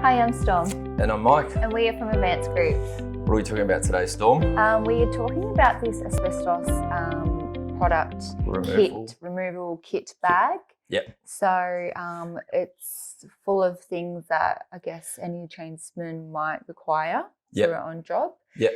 Hi, I'm Storm. And I'm Mike. And we are from Advanced Group. What are we talking about today, Storm? We are talking about this asbestos product removal kit bag. Yep. So it's full of things that I guess any tradesman might require for their own job. Yep.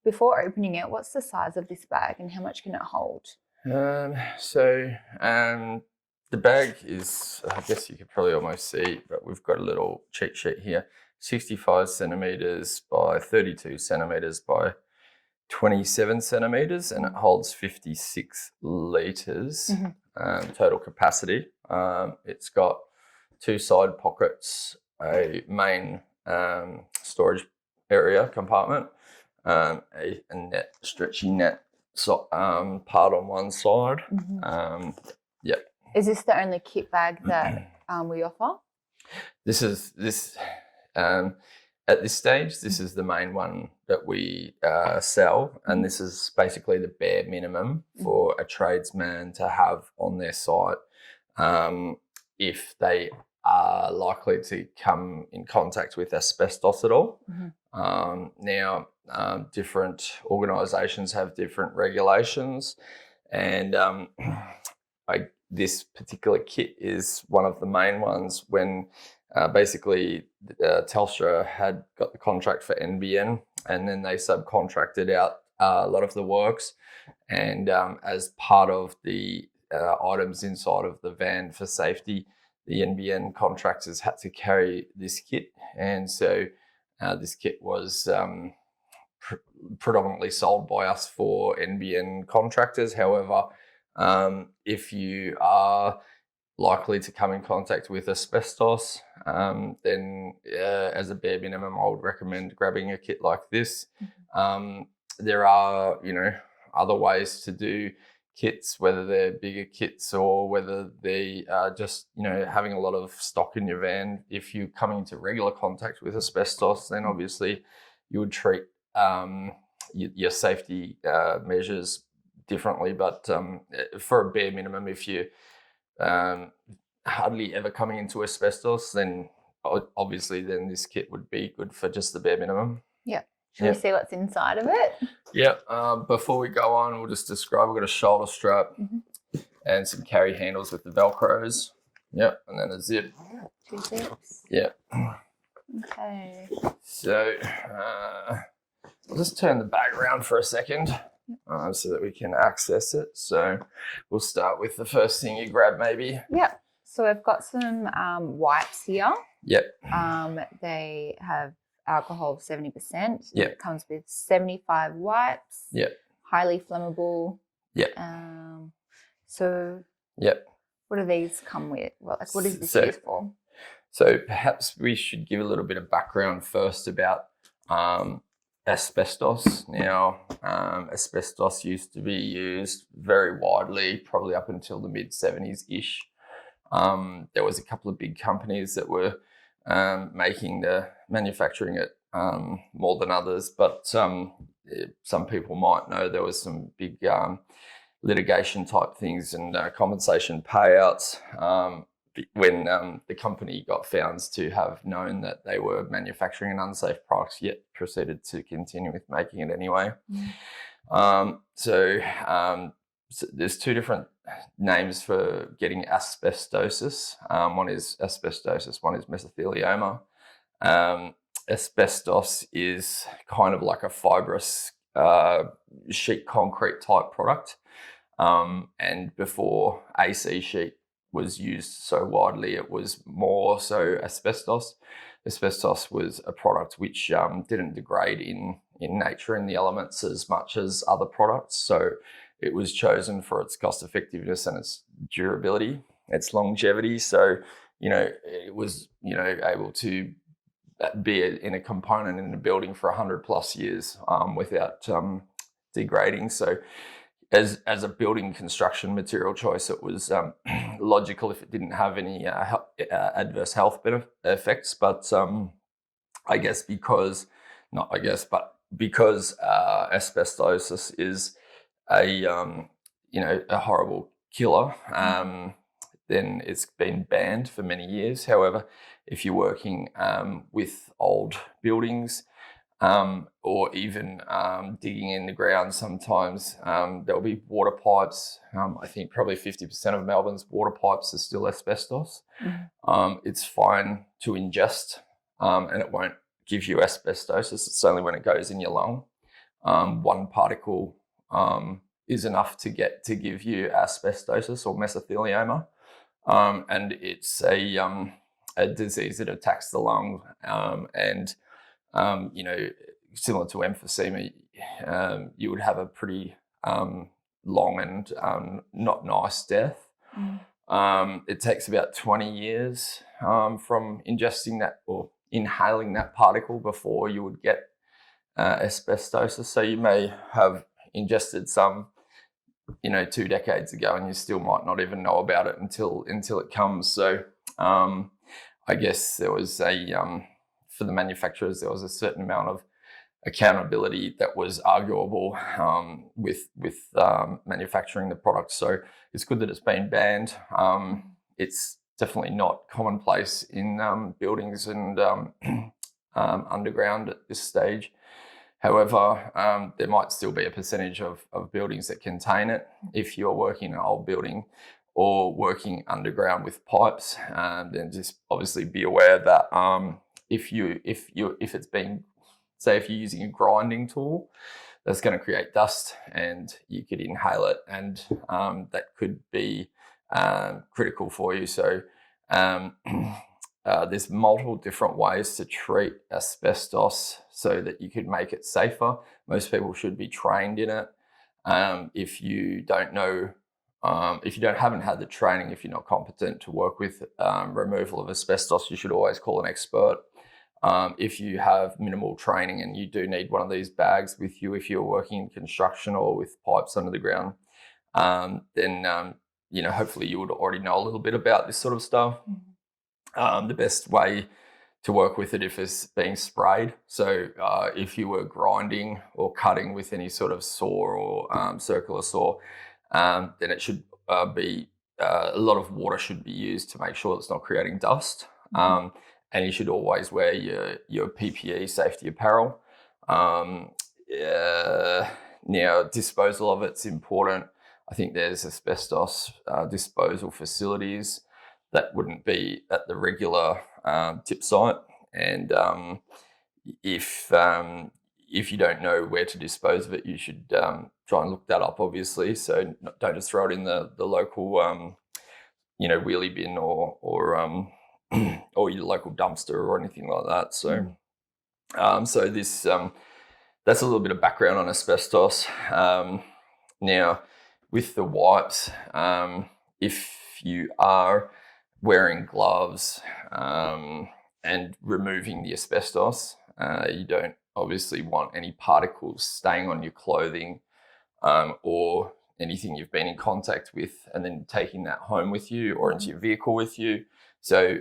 Before opening it, what's the size of this bag and how much can it hold? The bag is, I guess you could probably almost see, but we've got a little cheat sheet here. 65 centimetres by 32 centimetres by 27 centimetres, and it holds 56 litres total capacity. It's got two side pockets, a main storage area compartment, a net, stretchy net part on one side. Yep. Is this the only kit bag that we offer? At this stage, this is the main one that we sell, and this is basically the bare minimum for a tradesman to have on their site if they are likely to come in contact with asbestos at all. Now, different organisations have different regulations, and this particular kit is one of the main ones when basically Telstra had got the contract for NBN, and then they subcontracted out a lot of the works, and as part of the items inside of the van for safety, the NBN contractors had to carry this kit, and so this kit was predominantly sold by us for NBN contractors. However, if you are likely to come in contact with asbestos, then as a bare minimum, I would recommend grabbing a kit like this. There are, other ways to do kits, whether they're bigger kits or whether they are just, having a lot of stock in your van. If you're coming into regular contact with asbestos, then obviously you would treat your safety measures differently, but for a bare minimum, if you hardly ever coming into asbestos, then obviously then this kit would be good for just the bare minimum. Yeah. Should we see what's inside of it? Yeah. Before we go on, we'll just describe. We've got a shoulder strap and some carry handles with the Velcros. Yep, and then a zip. Two zips. Yeah. Okay. So I'll just turn the bag around for a second. So that we can access it. So we'll start with the first thing you grab, maybe. Yep. So we've got some wipes here. Yep. They have alcohol of 70%. Yep. It comes with 75 wipes. Yep. Highly flammable. Yep. So. Yep. What do these come with? What is this used for? So perhaps we should give a little bit of background first about asbestos. Now, asbestos used to be used very widely, probably up until the mid-70s-ish. There was a couple of big companies that were manufacturing it more than others, but some people might know there was some big litigation type things and compensation payouts when the company got found to have known that they were manufacturing an unsafe product, yet proceeded to continue with making it anyway. So there's two different names for getting asbestosis. One is asbestosis, one is mesothelioma. Asbestos is kind of like a fibrous sheet concrete type product. And before AC sheet was used so widely, it was more so asbestos. Asbestos was a product which didn't degrade in nature in the elements as much as other products. So it was chosen for its cost effectiveness and its durability, its longevity. So, it was, able to be in a component in a building for 100+ years without degrading. So as a building construction material choice, it was logical if it didn't have any adverse health effects. But because asbestosis is a horrible killer, then it's been banned for many years. However, if you're working with old buildings, or even digging in the ground. Sometimes there'll be water pipes. I think probably 50% of Melbourne's water pipes are still asbestos. It's fine to ingest, and it won't give you asbestosis. It's only when it goes in your lung. One particle is enough to give you asbestosis or mesothelioma, and it's a disease that attacks the lung, and similar to emphysema, you would have a pretty long and not nice death. It takes about 20 years from ingesting that or inhaling that particle before you would get asbestosis. So you may have ingested some, 2 decades ago, and you still might not even know about it until it comes. So I guess there was for the manufacturers, there was a certain amount of accountability that was arguable with manufacturing the product. So it's good that it's been banned. It's definitely not commonplace in buildings and underground at this stage. However, there might still be a percentage of buildings that contain it. If you're working in an old building or working underground with pipes, then just obviously be aware that if it's being, say if you're using a grinding tool, that's going to create dust and you could inhale it, and that could be critical for you. So there's multiple different ways to treat asbestos so that you could make it safer. Most people should be trained in it. If you don't know, if you haven't had the training, if you're not competent to work with removal of asbestos, you should always call an expert. If you have minimal training and you do need one of these bags with you, if you're working in construction or with pipes under the ground, then hopefully you would already know a little bit about this sort of stuff. The best way to work with it if it's being sprayed. So if you were grinding or cutting with any sort of saw or circular saw, then it should be a lot of water should be used to make sure it's not creating dust. And you should always wear your PPE safety apparel. Now, disposal of it's important. I think there's asbestos disposal facilities that wouldn't be at the regular tip site. And if you don't know where to dispose of it, you should try and look that up, obviously. So don't just throw it in the local wheelie bin or or your local dumpster or anything like that. So so this that's a little bit of background on asbestos. Now, with the wipes, if you are wearing gloves and removing the asbestos, you don't obviously want any particles staying on your clothing or anything you've been in contact with and then taking that home with you or into your vehicle with you. So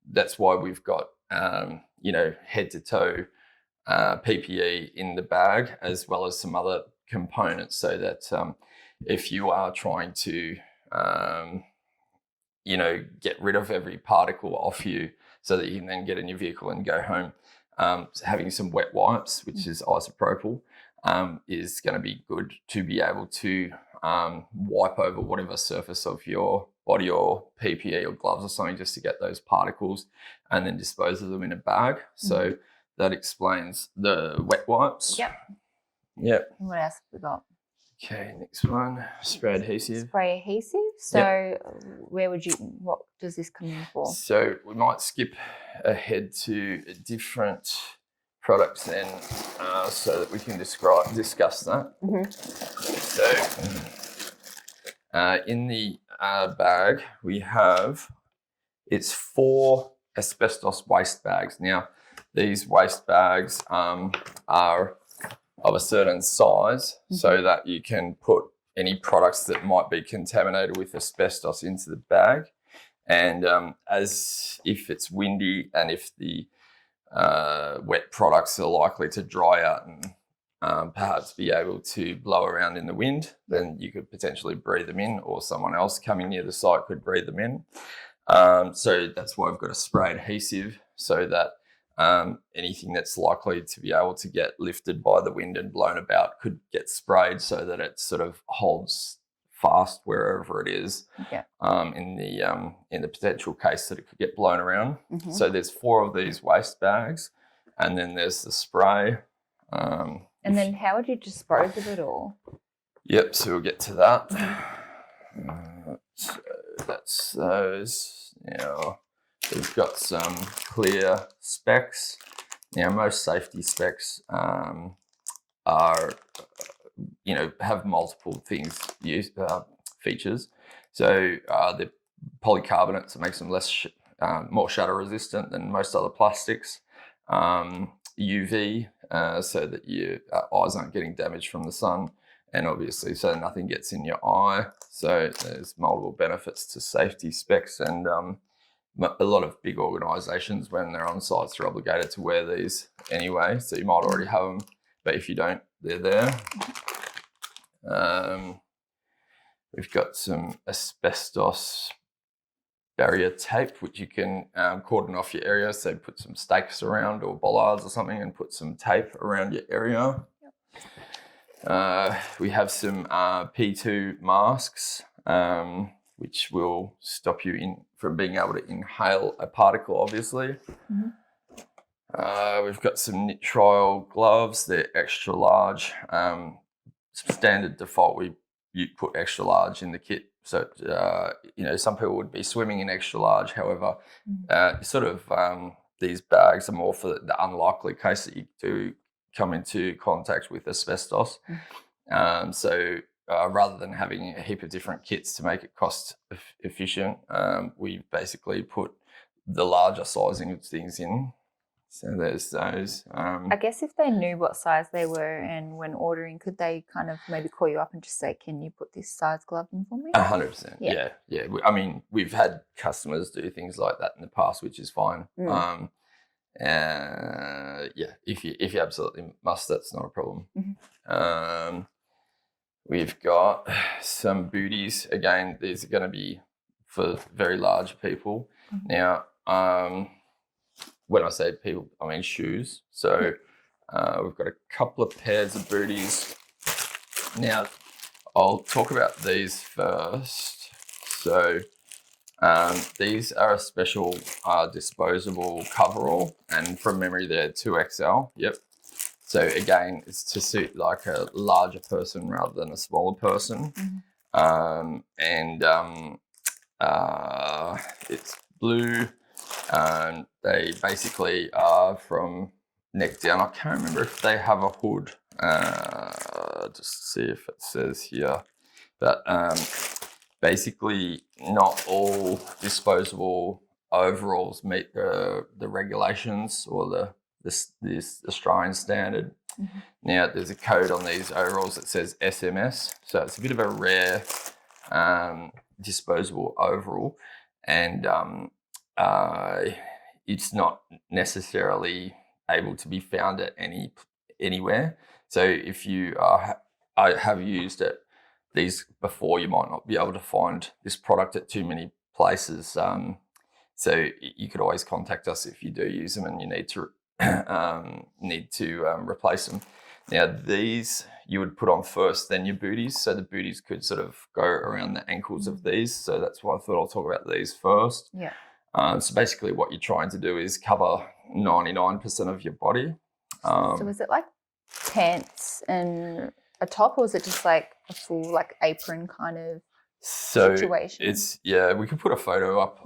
that's why we've got head to toe PPE in the bag, as well as some other components, so that if you are trying to get rid of every particle off you so that you can then get in your vehicle and go home, having some wet wipes, which is ISO Propyl, is going to be good to be able to wipe over whatever surface of your body or PPE or gloves or something, just to get those particles and then dispose of them in a bag. So that explains the wet wipes. Yep. And what else have we got? Okay, next one, spray adhesive. Spray adhesive. So what does this come in for? So we might skip ahead to different products then, so that we can discuss that. So in the bag we have, it's 4 asbestos waste bags. Now these waste bags are of a certain size, so that you can put any products that might be contaminated with asbestos into the bag. And as if it's windy and if the wet products are likely to dry out and perhaps be able to blow around in the wind, then you could potentially breathe them in, or someone else coming near the site could breathe them in. So that's why I've got a spray adhesive, so that anything that's likely to be able to get lifted by the wind and blown about could get sprayed, so that it sort of holds fast wherever it is. Yeah. In the potential case that it could get blown around. So there's 4 of these waste bags, and then there's the spray. And then how would you dispose of it all? Yep, so we'll get to that. So that's those. Now we've got some clear specs. Now most safety specs are, have multiple things features. So the polycarbonate, so it makes them more shatter resistant than most other plastics. UV, so that your eyes aren't getting damaged from the sun, and obviously so nothing gets in your eye. So there's multiple benefits to safety specs, and a lot of big organisations, when they're on sites, are obligated to wear these anyway. So you might already have them, but if you don't, they're there. We've got some asbestos barrier tape, which you can cordon off your area. So put some stakes around, or bollards or something, and put some tape around your area. Yep. We have some P2 masks, which will stop you from being able to inhale a particle, obviously. We've got some nitrile gloves. They're extra large. Standard default, you put extra large in the kit. So, some people would be swimming in extra large. However, these bags are more for the unlikely case that you do come into contact with asbestos. Rather than having a heap of different kits to make it cost efficient, we basically put the larger sizing of things in. So there's those. I guess if they knew what size they were, and when ordering, could they kind of maybe call you up and just say, "Can you put this size glove in for me?" 100%. Yeah. I mean, we've had customers do things like that in the past, which is fine. If you absolutely must, that's not a problem. We've got some booties. Again, these are going to be for very large people. Now, when I say people, I mean shoes. So we've got a couple of pairs of booties. Now, I'll talk about these first. So these are a special disposable coverall, and from memory they're 2XL. Yep. So again, it's to suit like a larger person rather than a smaller person. It's blue. They basically are from neck down. I can't remember if they have a hood. Just see if it says here. But basically, not all disposable overalls meet the regulations or this Australian standard. Now, there's a code on these overalls that says SMS. So it's a bit of a rare disposable overall, and it's not necessarily able to be found at anywhere. So if you have used these before, you might not be able to find this product at too many places. So you could always contact us if you do use them and you need to replace them. Now, these you would put on first, then your booties. So the booties could sort of go around the ankles of these. So that's why I thought I'll talk about these first. Yeah. So basically what you're trying to do is cover 99% of your body. So is it like pants and a top, or is it just like a full like apron kind of situation? We could put a photo up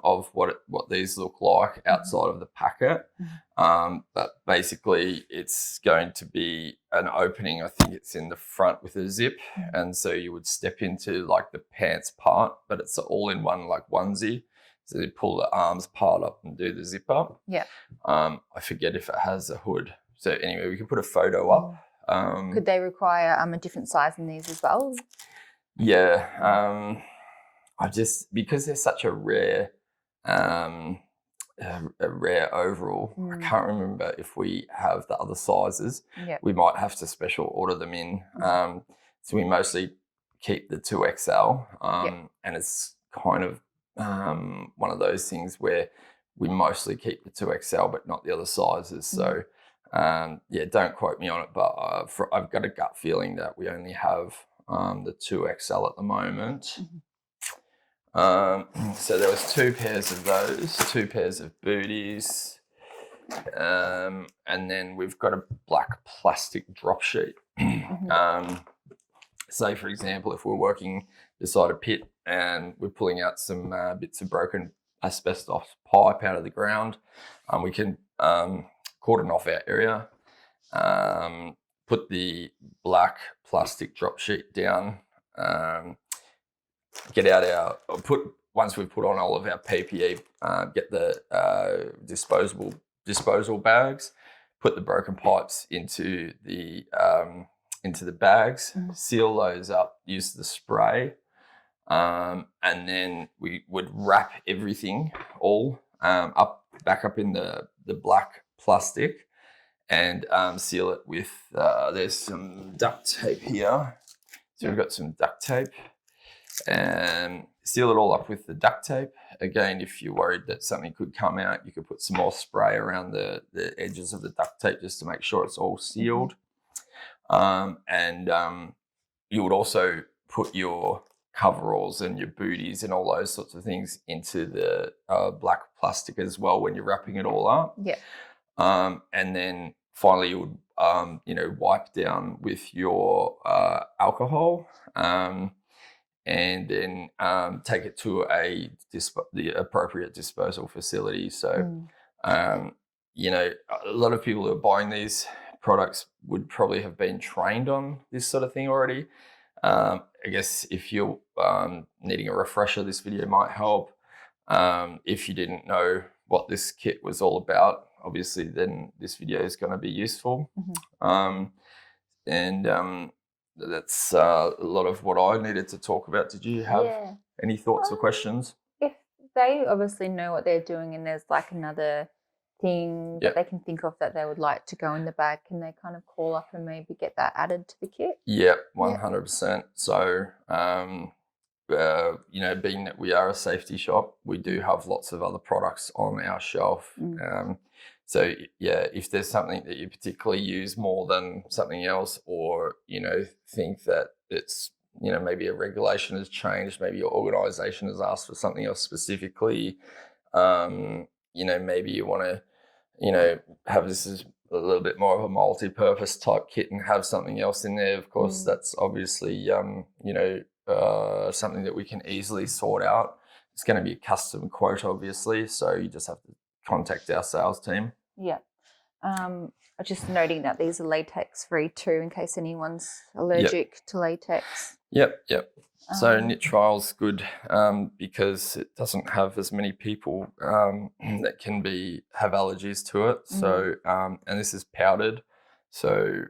of what these look like outside of the packet. But basically it's going to be an opening. I think it's in the front with a zip, and so you would step into like the pants part, but it's all in one like onesie. So you pull the arms part up and do the zip up. Yeah. I forget if it has a hood. So anyway, we can put a photo up. Could they require a different size in these as well? Yeah. Because they're such a rare overall, I can't remember if we have the other sizes. We might have to special order them in. So we mostly keep the 2XL, and it's kind of one of those things where we mostly keep the 2XL, but not the other sizes. So yeah, don't quote me on it, but I've got a gut feeling that we only have the 2XL at the moment. So there was 2 pairs of those, 2 pairs of booties, and then we've got a black plastic drop sheet. Say, for example, if we're working beside a pit and we're pulling out some bits of broken asbestos pipe out of the ground, we can cordon off our area, put the black plastic drop sheet down, get out our, once we've put on all of our PPE, get the disposable bags, put the broken pipes into the bags, seal those up, use the spray, and then we would wrap everything all back up in the black plastic and seal it with, there's some duct tape here. So we've got some duct tape, and seal it all up with the duct tape. Again, if you're worried that something could come out, you could put some more spray around the edges of the duct tape just to make sure it's all sealed. And you would also put your coveralls and your booties and all those sorts of things into the black plastic as well when you're wrapping it all up. And then finally you would wipe down with your alcohol, and then take it to the appropriate disposal facility. So a lot of people who are buying these products would probably have been trained on this sort of thing already. I guess if you're needing a refresher, this video might help. If you didn't know what this kit was all about, obviously then this video is going to be useful. That's a lot of what I needed to talk about. Did you have any thoughts or questions? If they obviously know what they're doing and there's like another thing that they can think of that they would like to go in the bag, can they kind of call up and maybe get that added to the kit? Yeah, 100%. So, being that we are a safety shop, we do have lots of other products on our shelf. So yeah, if there's something that you particularly use more than something else, or, think that it's, maybe a regulation has changed, maybe your organization has asked for something else specifically, maybe you want to, have this as a little bit more of a multi-purpose type kit and have something else in there. Of course, that's obviously, something that we can easily sort out. It's going to be a custom quote, obviously, so you just have to contact our sales team. Just noting that these are latex free too, in case anyone's allergic to latex. So nitrile's good because it doesn't have as many people that can have allergies to it. So and this is powdered, so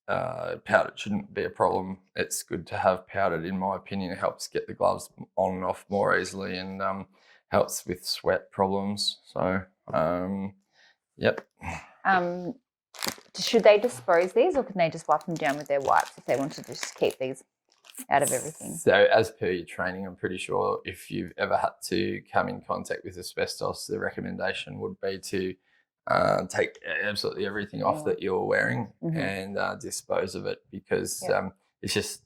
powdered shouldn't be a problem. It's good to have powdered, in my opinion. It helps get the gloves on and off more easily, and helps with sweat problems. So should they dispose these, or can they just wipe them down with their wipes if they want to just keep these out of everything? So as per your training, I'm pretty sure if you've ever had to come in contact with asbestos, the recommendation would be to take absolutely everything off that you're wearing and dispose of it, because it's just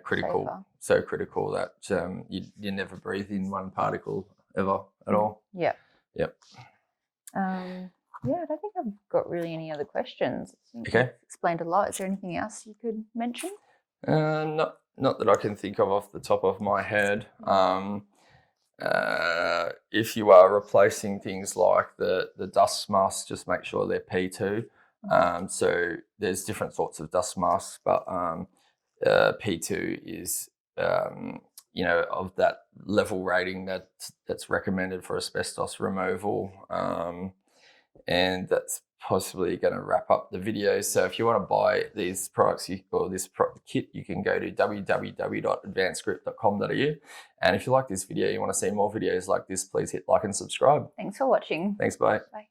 critical. Safer. So critical that you never breathe in one particle ever at all. I don't think I've got really any other questions. I think you've explained a lot. Is there anything else you could mention? Not that I can think of off the top of my head. If you are replacing things like the dust masks, just make sure they're P2. So there's different sorts of dust masks, but P2 is of that level rating that's recommended for asbestos removal, and that's possibly going to wrap up the video. So if you want to buy these products or this kit, you can go to www.advancedgroup.com.au. And if you like this video, you want to see more videos like this, please hit like and subscribe. Thanks for watching. Thanks, bye. Bye.